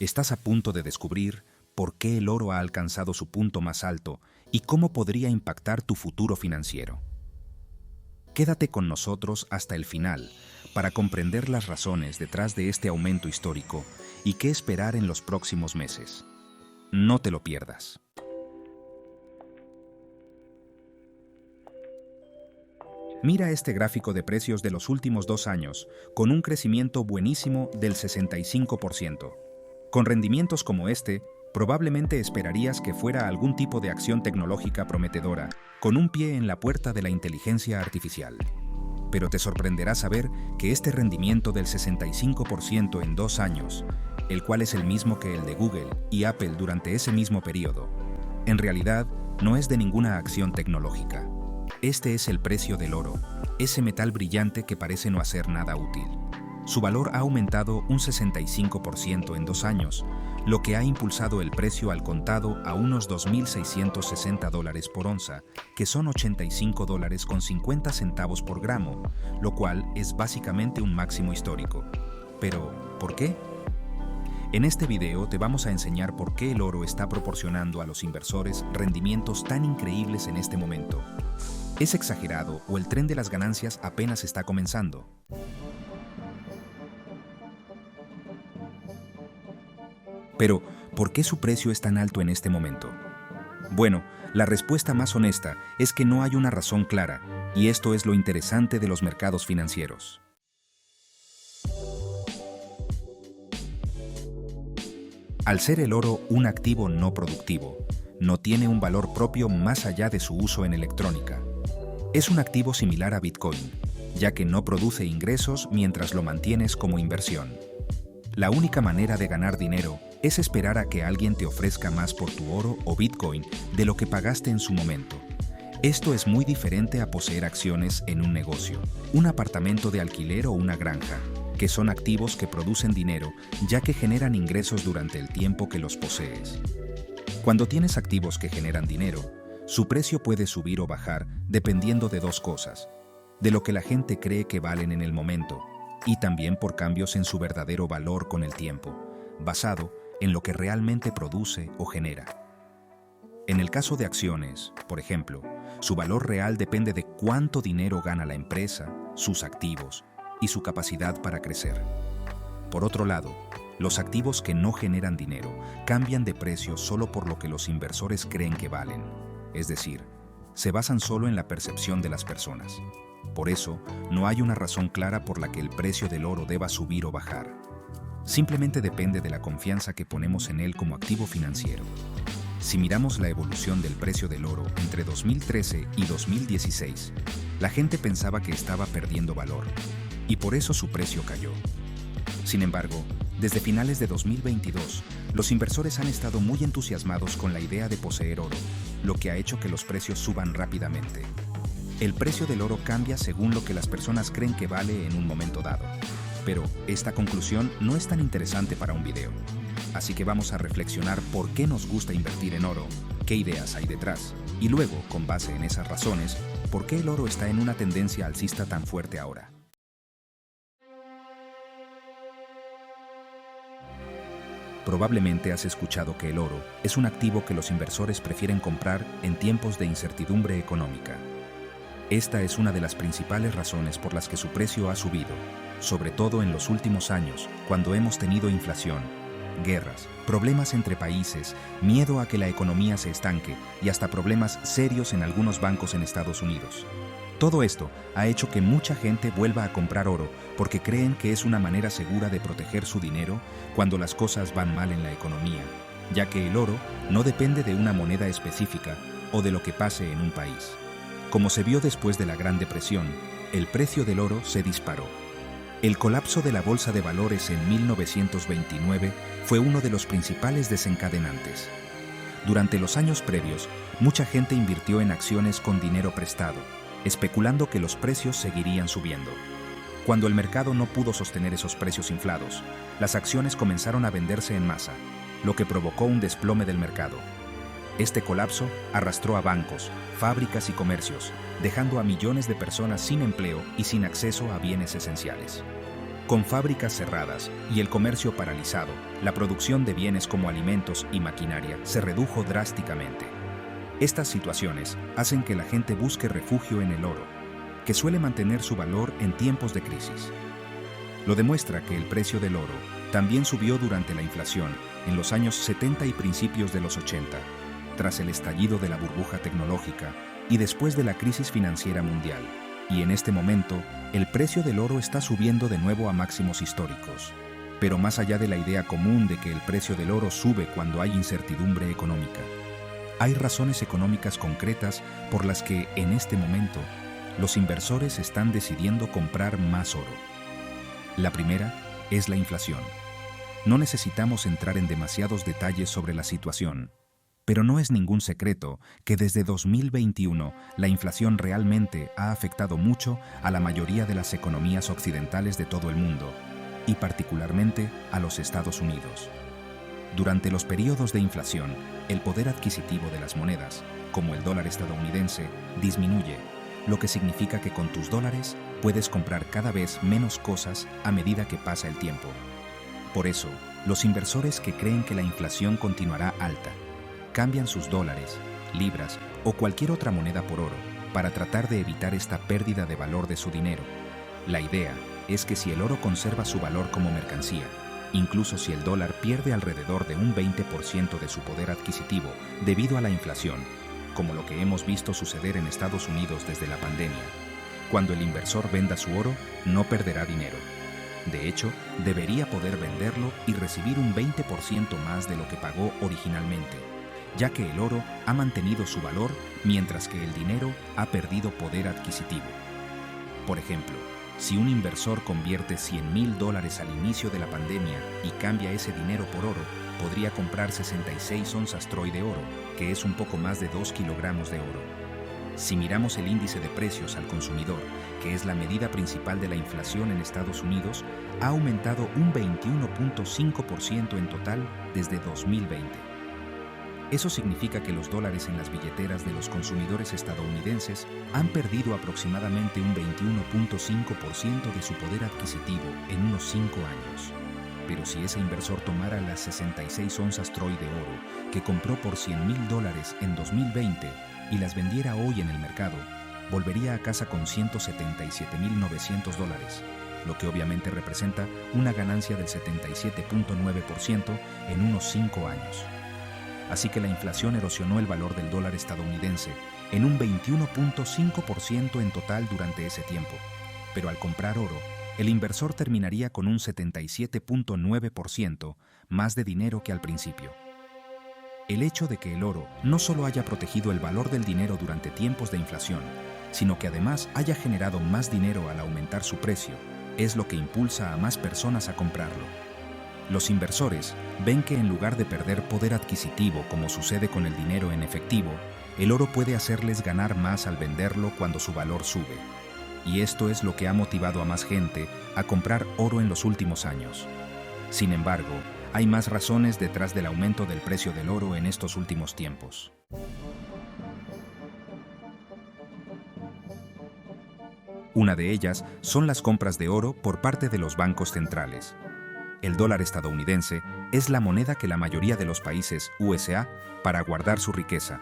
Estás a punto de descubrir por qué el oro ha alcanzado su punto más alto y cómo podría impactar tu futuro financiero. Quédate con nosotros hasta el final para comprender las razones detrás de este aumento histórico y qué esperar en los próximos meses. No te lo pierdas. Mira este gráfico de precios de los últimos 2 años, con un crecimiento buenísimo del 65%. Con rendimientos como este, probablemente esperarías que fuera algún tipo de acción tecnológica prometedora, con un pie en la puerta de la inteligencia artificial. Pero te sorprenderá saber que este rendimiento del 65% en 2 años, el cual es el mismo que el de Google y Apple durante ese mismo periodo, en realidad no es de ninguna acción tecnológica. Este es el precio del oro, ese metal brillante que parece no hacer nada útil. Su valor ha aumentado un 65% en 2 años, lo que ha impulsado el precio al contado a unos $2,660 por onza, que son $85.50 por gramo, lo cual es básicamente un máximo histórico. Pero, ¿por qué? En este video te vamos a enseñar por qué el oro está proporcionando a los inversores rendimientos tan increíbles en este momento. ¿Es exagerado o el tren de las ganancias apenas está comenzando? Pero, ¿por qué su precio es tan alto en este momento? Bueno, la respuesta más honesta es que no hay una razón clara, y esto es lo interesante de los mercados financieros. Al ser el oro un activo no productivo, no tiene un valor propio más allá de su uso en electrónica. Es un activo similar a Bitcoin, ya que no produce ingresos mientras lo mantienes como inversión. La única manera de ganar dinero es esperar a que alguien te ofrezca más por tu oro o Bitcoin de lo que pagaste en su momento. Esto es muy diferente a poseer acciones en un negocio, un apartamento de alquiler o una granja, que son activos que producen dinero ya que generan ingresos durante el tiempo que los posees. Cuando tienes activos que generan dinero, su precio puede subir o bajar dependiendo de 2 cosas: de lo que la gente cree que valen en el momento y también por cambios en su verdadero valor con el tiempo, basado en lo que realmente produce o genera. En el caso de acciones, por ejemplo, su valor real depende de cuánto dinero gana la empresa, sus activos y su capacidad para crecer. Por otro lado, los activos que no generan dinero cambian de precio solo por lo que los inversores creen que valen. Es decir, se basan solo en la percepción de las personas. Por eso, no hay una razón clara por la que el precio del oro deba subir o bajar. Simplemente depende de la confianza que ponemos en él como activo financiero. Si miramos la evolución del precio del oro entre 2013 y 2016, la gente pensaba que estaba perdiendo valor, y por eso su precio cayó. Sin embargo, desde finales de 2022, los inversores han estado muy entusiasmados con la idea de poseer oro, lo que ha hecho que los precios suban rápidamente. El precio del oro cambia según lo que las personas creen que vale en un momento dado. Pero esta conclusión no es tan interesante para un video. Así que vamos a reflexionar por qué nos gusta invertir en oro, qué ideas hay detrás, y luego, con base en esas razones, por qué el oro está en una tendencia alcista tan fuerte ahora. Probablemente has escuchado que el oro es un activo que los inversores prefieren comprar en tiempos de incertidumbre económica. Esta es una de las principales razones por las que su precio ha subido, sobre todo en los últimos años, cuando hemos tenido inflación, guerras, problemas entre países, miedo a que la economía se estanque y hasta problemas serios en algunos bancos en Estados Unidos. Todo esto ha hecho que mucha gente vuelva a comprar oro porque creen que es una manera segura de proteger su dinero cuando las cosas van mal en la economía, ya que el oro no depende de una moneda específica o de lo que pase en un país. Como se vio después de la Gran Depresión, el precio del oro se disparó. El colapso de la bolsa de valores en 1929 fue uno de los principales desencadenantes. Durante los años previos, mucha gente invirtió en acciones con dinero prestado, especulando que los precios seguirían subiendo. Cuando el mercado no pudo sostener esos precios inflados, las acciones comenzaron a venderse en masa, lo que provocó un desplome del mercado. Este colapso arrastró a bancos, fábricas y comercios, dejando a millones de personas sin empleo y sin acceso a bienes esenciales. Con fábricas cerradas y el comercio paralizado, la producción de bienes como alimentos y maquinaria se redujo drásticamente. Estas situaciones hacen que la gente busque refugio en el oro, que suele mantener su valor en tiempos de crisis. Lo demuestra que el precio del oro también subió durante la inflación en los años 70 y principios de los 80, tras el estallido de la burbuja tecnológica y después de la crisis financiera mundial. Y en este momento, el precio del oro está subiendo de nuevo a máximos históricos. Pero más allá de la idea común de que el precio del oro sube cuando hay incertidumbre económica, hay razones económicas concretas por las que, en este momento, los inversores están decidiendo comprar más oro. La primera es la inflación. No necesitamos entrar en demasiados detalles sobre la situación, pero no es ningún secreto que desde 2021 la inflación realmente ha afectado mucho a la mayoría de las economías occidentales de todo el mundo, y particularmente a los Estados Unidos. Durante los periodos de inflación, el poder adquisitivo de las monedas, como el dólar estadounidense, disminuye, lo que significa que con tus dólares puedes comprar cada vez menos cosas a medida que pasa el tiempo. Por eso, los inversores que creen que la inflación continuará alta, cambian sus dólares, libras o cualquier otra moneda por oro para tratar de evitar esta pérdida de valor de su dinero. La idea es que si el oro conserva su valor como mercancía, incluso si el dólar pierde alrededor de un 20% de su poder adquisitivo debido a la inflación, como lo que hemos visto suceder en Estados Unidos desde la pandemia, cuando el inversor venda su oro, no perderá dinero. De hecho, debería poder venderlo y recibir un 20% más de lo que pagó originalmente, ya que el oro ha mantenido su valor mientras que el dinero ha perdido poder adquisitivo. Por ejemplo, si un inversor convierte $100,000 al inicio de la pandemia y cambia ese dinero por oro, podría comprar 66 onzas Troy de oro, que es un poco más de 2 kilogramos de oro. Si miramos el índice de precios al consumidor, que es la medida principal de la inflación en Estados Unidos, ha aumentado un 21.5% en total desde 2020. Eso significa que los dólares en las billeteras de los consumidores estadounidenses han perdido aproximadamente un 21.5% de su poder adquisitivo en unos 5 años. Pero si ese inversor tomara las 66 onzas Troy de oro que compró por $100,000 en 2020 y las vendiera hoy en el mercado, volvería a casa con $177,900, lo que obviamente representa una ganancia del 77.9% en unos 5 años. Así que la inflación erosionó el valor del dólar estadounidense en un 21.5% en total durante ese tiempo. Pero al comprar oro, el inversor terminaría con un 77.9% más de dinero que al principio. El hecho de que el oro no solo haya protegido el valor del dinero durante tiempos de inflación, sino que además haya generado más dinero al aumentar su precio, es lo que impulsa a más personas a comprarlo. Los inversores ven que en lugar de perder poder adquisitivo como sucede con el dinero en efectivo, el oro puede hacerles ganar más al venderlo cuando su valor sube. Y esto es lo que ha motivado a más gente a comprar oro en los últimos años. Sin embargo, hay más razones detrás del aumento del precio del oro en estos últimos tiempos. Una de ellas son las compras de oro por parte de los bancos centrales. El dólar estadounidense es la moneda que la mayoría de los países USA para guardar su riqueza,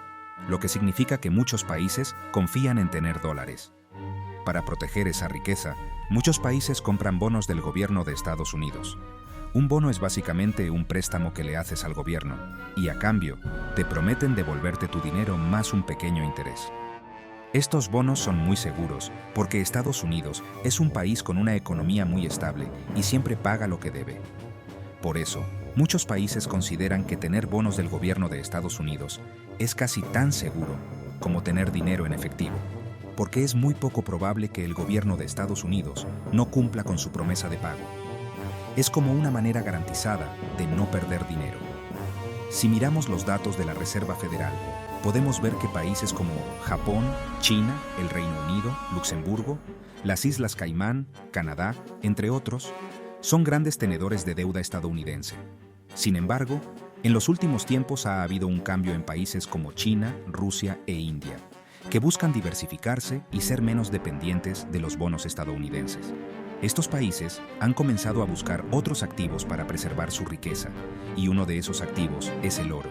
lo que significa que muchos países confían en tener dólares. Para proteger esa riqueza, muchos países compran bonos del gobierno de Estados Unidos. Un bono es básicamente un préstamo que le haces al gobierno y a cambio te prometen devolverte tu dinero más un pequeño interés. Estos bonos son muy seguros porque Estados Unidos es un país con una economía muy estable y siempre paga lo que debe. Por eso, muchos países consideran que tener bonos del gobierno de Estados Unidos es casi tan seguro como tener dinero en efectivo, porque es muy poco probable que el gobierno de Estados Unidos no cumpla con su promesa de pago. Es como una manera garantizada de no perder dinero. Si miramos los datos de la Reserva Federal, podemos ver que países como Japón, China, el Reino Unido, Luxemburgo, las Islas Caimán, Canadá, entre otros, son grandes tenedores de deuda estadounidense. Sin embargo, en los últimos tiempos ha habido un cambio en países como China, Rusia e India, que buscan diversificarse y ser menos dependientes de los bonos estadounidenses. Estos países han comenzado a buscar otros activos para preservar su riqueza, y uno de esos activos es el oro.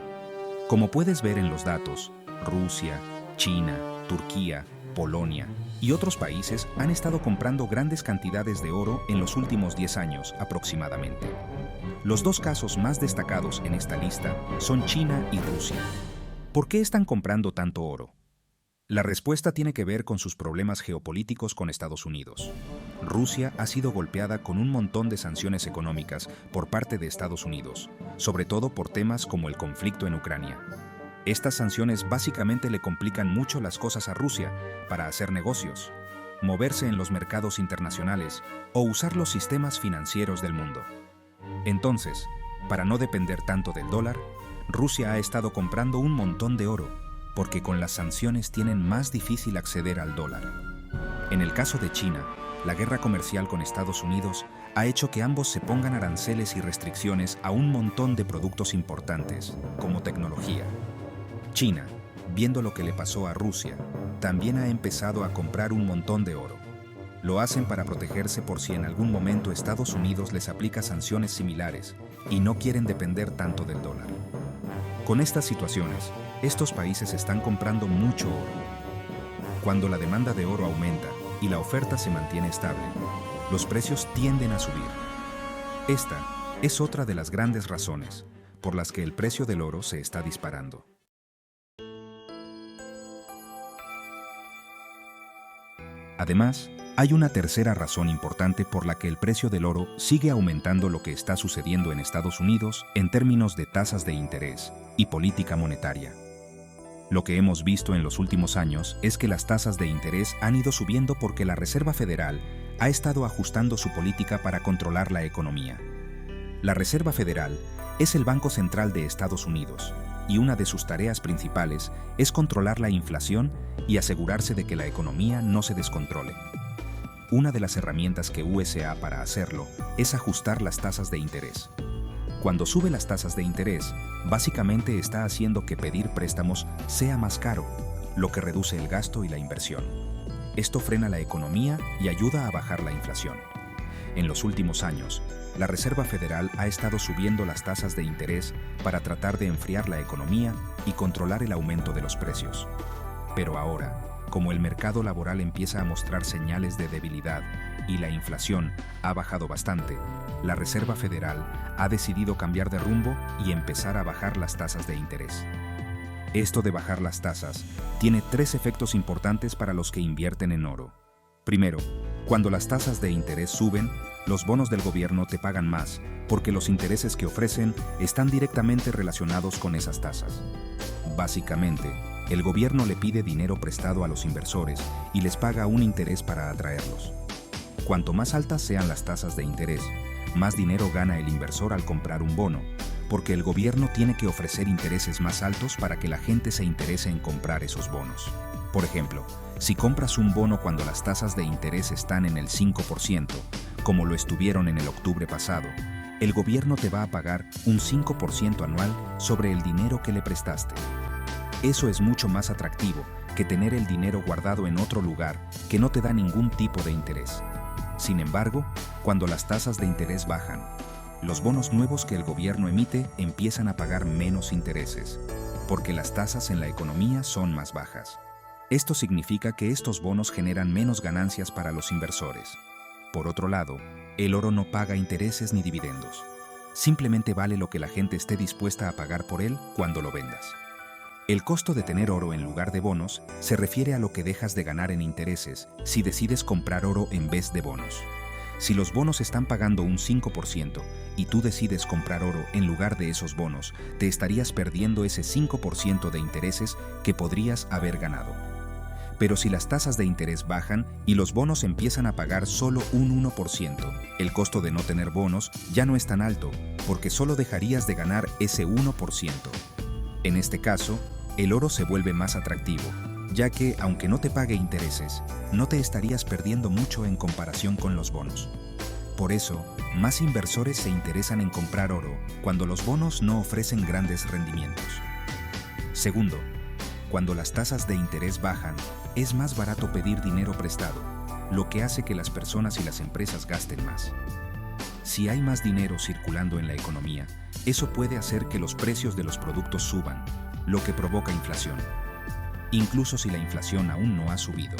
Como puedes ver en los datos, Rusia, China, Turquía, Polonia y otros países han estado comprando grandes cantidades de oro en los últimos 10 años aproximadamente. Los dos casos más destacados en esta lista son China y Rusia. ¿Por qué están comprando tanto oro? La respuesta tiene que ver con sus problemas geopolíticos con Estados Unidos. Rusia ha sido golpeada con un montón de sanciones económicas por parte de Estados Unidos, sobre todo por temas como el conflicto en Ucrania. Estas sanciones básicamente le complican mucho las cosas a Rusia para hacer negocios, moverse en los mercados internacionales o usar los sistemas financieros del mundo. Entonces, para no depender tanto del dólar, Rusia ha estado comprando un montón de oro, porque con las sanciones tienen más difícil acceder al dólar. En el caso de China, la guerra comercial con Estados Unidos ha hecho que ambos se pongan aranceles y restricciones a un montón de productos importantes, como tecnología. China, viendo lo que le pasó a Rusia, también ha empezado a comprar un montón de oro. Lo hacen para protegerse por si en algún momento Estados Unidos les aplica sanciones similares y no quieren depender tanto del dólar. Con estas situaciones, estos países están comprando mucho oro. Cuando la demanda de oro aumenta y la oferta se mantiene estable, los precios tienden a subir. Esta es otra de las grandes razones por las que el precio del oro se está disparando. Además, hay una tercera razón importante por la que el precio del oro sigue aumentando: lo que está sucediendo en Estados Unidos en términos de tasas de interés y política monetaria. Lo que hemos visto en los últimos años es que las tasas de interés han ido subiendo porque la Reserva Federal ha estado ajustando su política para controlar la economía. La Reserva Federal es el Banco Central de Estados Unidos, y una de sus tareas principales es controlar la inflación y asegurarse de que la economía no se descontrole. Una de las herramientas que USA para hacerlo es ajustar las tasas de interés. Cuando sube las tasas de interés, básicamente está haciendo que pedir préstamos sea más caro, lo que reduce el gasto y la inversión. Esto frena la economía y ayuda a bajar la inflación. En los últimos años, la Reserva Federal ha estado subiendo las tasas de interés para tratar de enfriar la economía y controlar el aumento de los precios. Pero ahora, como el mercado laboral empieza a mostrar señales de debilidad y la inflación ha bajado bastante, la Reserva Federal ha decidido cambiar de rumbo y empezar a bajar las tasas de interés. Esto de bajar las tasas tiene tres efectos importantes para los que invierten en oro. Primero, cuando las tasas de interés suben, los bonos del gobierno te pagan más, porque los intereses que ofrecen están directamente relacionados con esas tasas. Básicamente, el gobierno le pide dinero prestado a los inversores y les paga un interés para atraerlos. Cuanto más altas sean las tasas de interés, más dinero gana el inversor al comprar un bono, porque el gobierno tiene que ofrecer intereses más altos para que la gente se interese en comprar esos bonos. Por ejemplo, si compras un bono cuando las tasas de interés están en el 5%, como lo estuvieron en el octubre pasado, el gobierno te va a pagar un 5% anual sobre el dinero que le prestaste. Eso es mucho más atractivo que tener el dinero guardado en otro lugar que no te da ningún tipo de interés. Sin embargo, cuando las tasas de interés bajan, los bonos nuevos que el gobierno emite empiezan a pagar menos intereses, porque las tasas en la economía son más bajas. Esto significa que estos bonos generan menos ganancias para los inversores. Por otro lado, el oro no paga intereses ni dividendos. Simplemente vale lo que la gente esté dispuesta a pagar por él cuando lo vendas. El costo de tener oro en lugar de bonos se refiere a lo que dejas de ganar en intereses si decides comprar oro en vez de bonos. Si los bonos están pagando un 5% y tú decides comprar oro en lugar de esos bonos, te estarías perdiendo ese 5% de intereses que podrías haber ganado. Pero si las tasas de interés bajan y los bonos empiezan a pagar solo un 1%, el costo de no tener bonos ya no es tan alto, porque solo dejarías de ganar ese 1%. En este caso, el oro se vuelve más atractivo, ya que, aunque no te pague intereses, no te estarías perdiendo mucho en comparación con los bonos. Por eso, más inversores se interesan en comprar oro cuando los bonos no ofrecen grandes rendimientos. Segundo, cuando las tasas de interés bajan, es más barato pedir dinero prestado, lo que hace que las personas y las empresas gasten más. Si hay más dinero circulando en la economía, eso puede hacer que los precios de los productos suban, lo que provoca inflación. Incluso si la inflación aún no ha subido,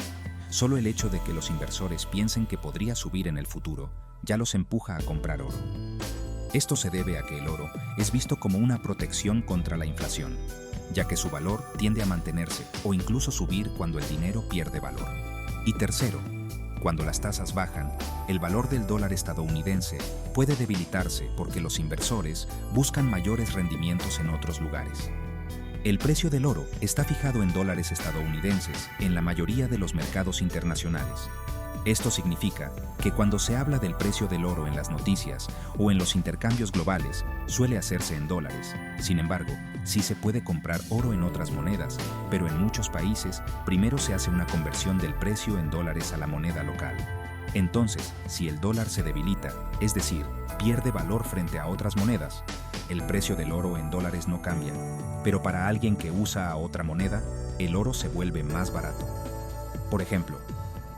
solo el hecho de que los inversores piensen que podría subir en el futuro ya los empuja a comprar oro. Esto se debe a que el oro es visto como una protección contra la inflación, ya que su valor tiende a mantenerse o incluso subir cuando el dinero pierde valor. Y tercero, cuando las tasas bajan, el valor del dólar estadounidense puede debilitarse porque los inversores buscan mayores rendimientos en otros lugares. El precio del oro está fijado en dólares estadounidenses en la mayoría de los mercados internacionales. Esto significa que cuando se habla del precio del oro en las noticias o en los intercambios globales, suele hacerse en dólares. Sin embargo, sí se puede comprar oro en otras monedas, pero en muchos países primero se hace una conversión del precio en dólares a la moneda local. Entonces, si el dólar se debilita, es decir, pierde valor frente a otras monedas, el precio del oro en dólares no cambia, pero para alguien que usa a otra moneda, el oro se vuelve más barato. Por ejemplo,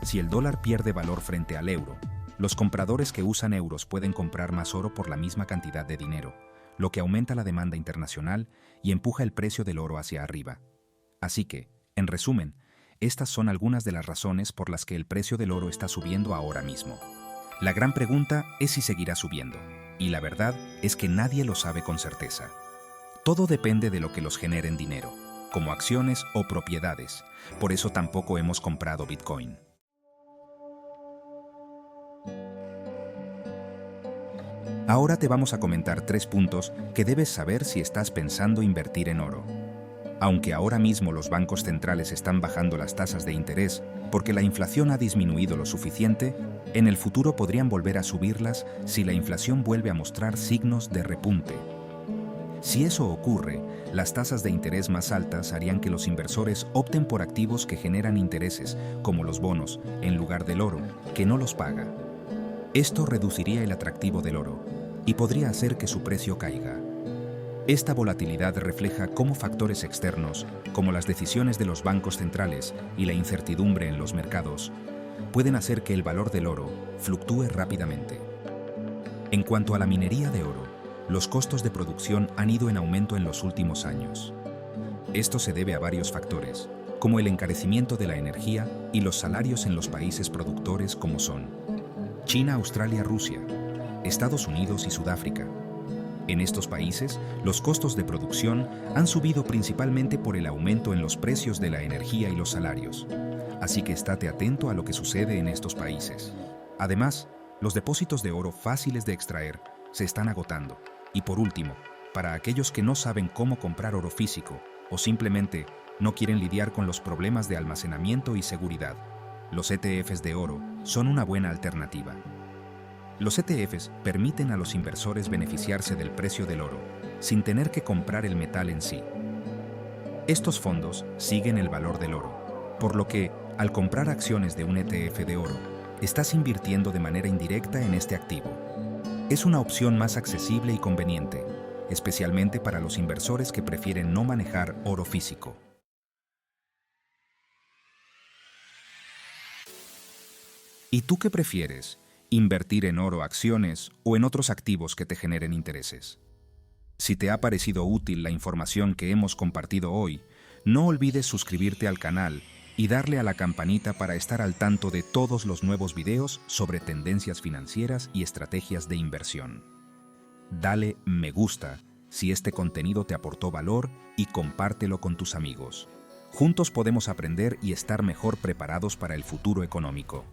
si el dólar pierde valor frente al euro, los compradores que usan euros pueden comprar más oro por la misma cantidad de dinero, lo que aumenta la demanda internacional y empuja el precio del oro hacia arriba. Así que, en resumen, estas son algunas de las razones por las que el precio del oro está subiendo ahora mismo. La gran pregunta es si seguirá subiendo, y la verdad es que nadie lo sabe con certeza. Todo depende de lo que los genere en dinero, como acciones o propiedades. Por eso tampoco hemos comprado Bitcoin. Ahora te vamos a comentar 3 puntos que debes saber si estás pensando invertir en oro. Aunque ahora mismo los bancos centrales están bajando las tasas de interés porque la inflación ha disminuido lo suficiente, en el futuro podrían volver a subirlas si la inflación vuelve a mostrar signos de repunte. Si eso ocurre, las tasas de interés más altas harían que los inversores opten por activos que generan intereses, como los bonos, en lugar del oro, que no los paga. Esto reduciría el atractivo del oro y podría hacer que su precio caiga. Esta volatilidad refleja cómo factores externos, como las decisiones de los bancos centrales y la incertidumbre en los mercados, pueden hacer que el valor del oro fluctúe rápidamente. En cuanto a la minería de oro, los costos de producción han ido en aumento en los últimos años. Esto se debe a varios factores, como el encarecimiento de la energía y los salarios en los países productores como son China, Australia, Rusia, Estados Unidos y Sudáfrica. En estos países, los costos de producción han subido principalmente por el aumento en los precios de la energía y los salarios. Así que estate atento a lo que sucede en estos países. Además, los depósitos de oro fáciles de extraer se están agotando. Y por último, para aquellos que no saben cómo comprar oro físico o simplemente no quieren lidiar con los problemas de almacenamiento y seguridad, los ETFs de oro son una buena alternativa. Los ETFs permiten a los inversores beneficiarse del precio del oro, sin tener que comprar el metal en sí. Estos fondos siguen el valor del oro, por lo que, al comprar acciones de un ETF de oro, estás invirtiendo de manera indirecta en este activo. Es una opción más accesible y conveniente, especialmente para los inversores que prefieren no manejar oro físico. ¿Y tú qué prefieres? ¿Invertir en oro, acciones o en otros activos que te generen intereses? Si te ha parecido útil la información que hemos compartido hoy, no olvides suscribirte al canal y darle a la campanita para estar al tanto de todos los nuevos videos sobre tendencias financieras y estrategias de inversión. Dale me gusta si este contenido te aportó valor y compártelo con tus amigos. Juntos podemos aprender y estar mejor preparados para el futuro económico.